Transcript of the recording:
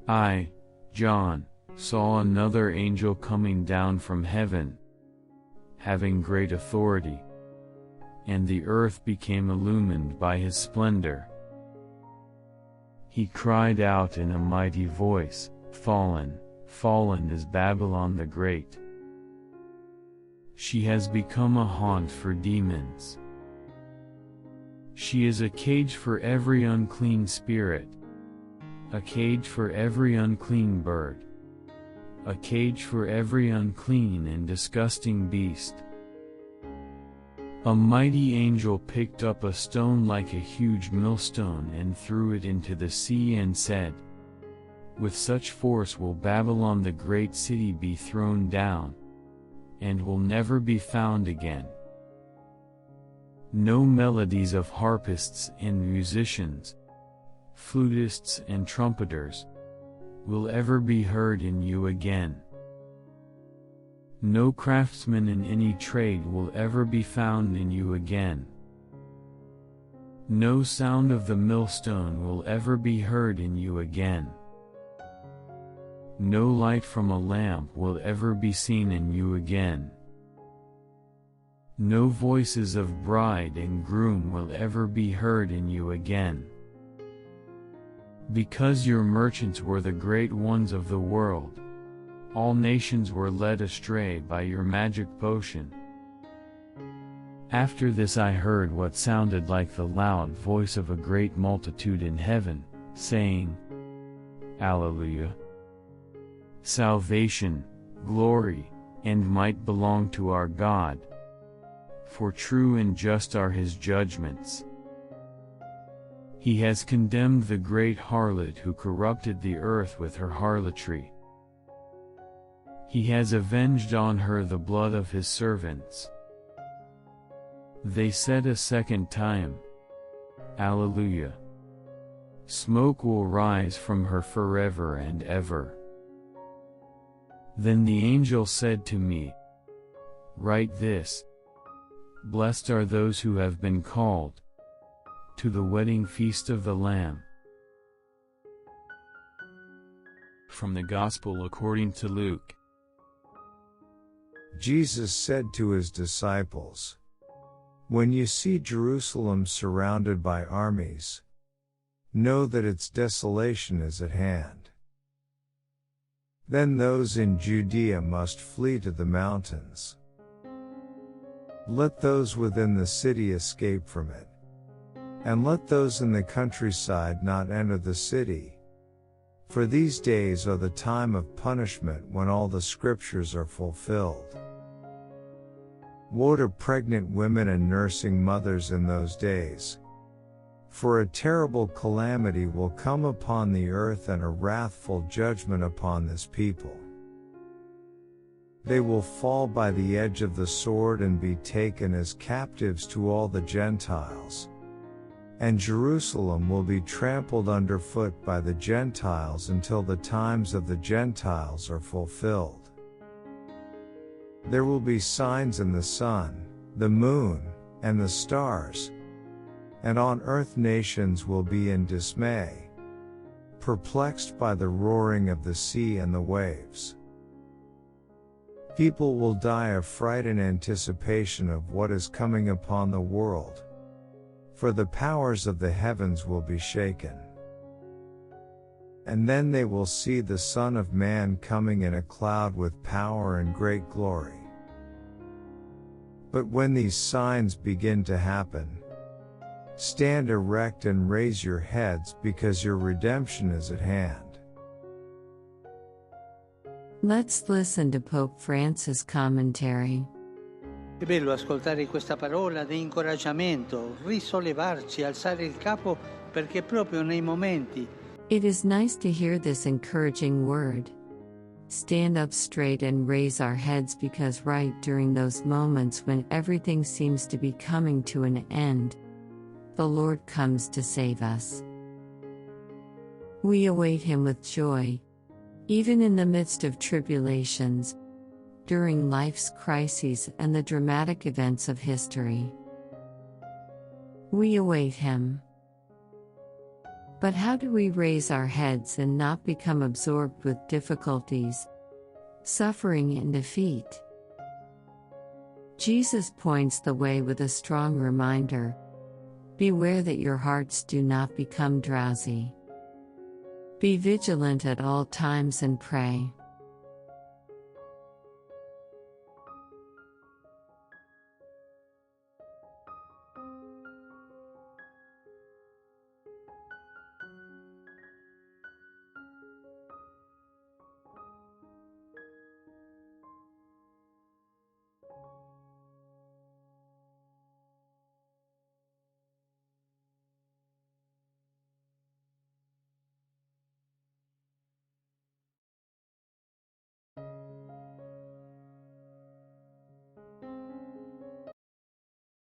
I, John, saw another angel coming down from heaven, having great authority, and the earth became illumined by his splendor. He cried out in a mighty voice, "Fallen, fallen is Babylon the Great. She has become a haunt for demons. She is a cage for every unclean spirit, a cage for every unclean bird, a cage for every unclean and disgusting beast." A mighty angel picked up a stone like a huge millstone and threw it into the sea and said, "With such force will Babylon the great city be thrown down, and will never be found again. No melodies of harpists and musicians, flutists and trumpeters, will ever be heard in you again. No craftsman in any trade will ever be found in you again. No sound of the millstone will ever be heard in you again. No light from a lamp will ever be seen in you again. No voices of bride and groom will ever be heard in you again. Because your merchants were the great ones of the world, all nations were led astray by your magic potion." After this I heard what sounded like the loud voice of a great multitude in heaven, saying, "Alleluia! Salvation, glory, and might belong to our God, for true and just are his judgments. He has condemned the great harlot who corrupted the earth with her harlotry. He has avenged on her the blood of his servants." They said a second time, "Alleluia! Smoke will rise from her forever and ever." Then the angel said to me, "Write this: Blessed are those who have been called to the wedding feast of the Lamb." From the Gospel according to Luke. Jesus said to his disciples, "When you see Jerusalem surrounded by armies, know that its desolation is at hand. Then those in Judea must flee to the mountains. Let those within the city escape from it, and let those in the countryside not enter the city, for these days are the time of punishment when all the scriptures are fulfilled. Woe to pregnant women and nursing mothers in those days, for a terrible calamity will come upon the earth and a wrathful judgment upon this people. They will fall by the edge of the sword and be taken as captives to all the Gentiles, and Jerusalem will be trampled underfoot by the Gentiles until the times of the Gentiles are fulfilled. There will be signs in the sun, the moon, and the stars, and on earth nations will be in dismay, perplexed by the roaring of the sea and the waves. People will die of fright in anticipation of what is coming upon the world, for the powers of the heavens will be shaken. And then they will see the Son of Man coming in a cloud with power and great glory. But when these signs begin to happen, stand erect and raise your heads, because your redemption is at hand." Let's listen to Pope Francis' commentary. È bello ascoltare questa parola di incoraggiamento, risollevarci, alzare il capo, perché proprio nei momenti. It is nice to hear this encouraging word. Stand up straight and raise our heads, because right during those moments when everything seems to be coming to an end, the Lord comes to save us. We await Him with joy, even in the midst of tribulations, during life's crises and the dramatic events of history. We await Him. But how do we raise our heads and not become absorbed with difficulties, suffering, and defeat? Jesus points the way with a strong reminder: beware that your hearts do not become drowsy. Be vigilant at all times and pray.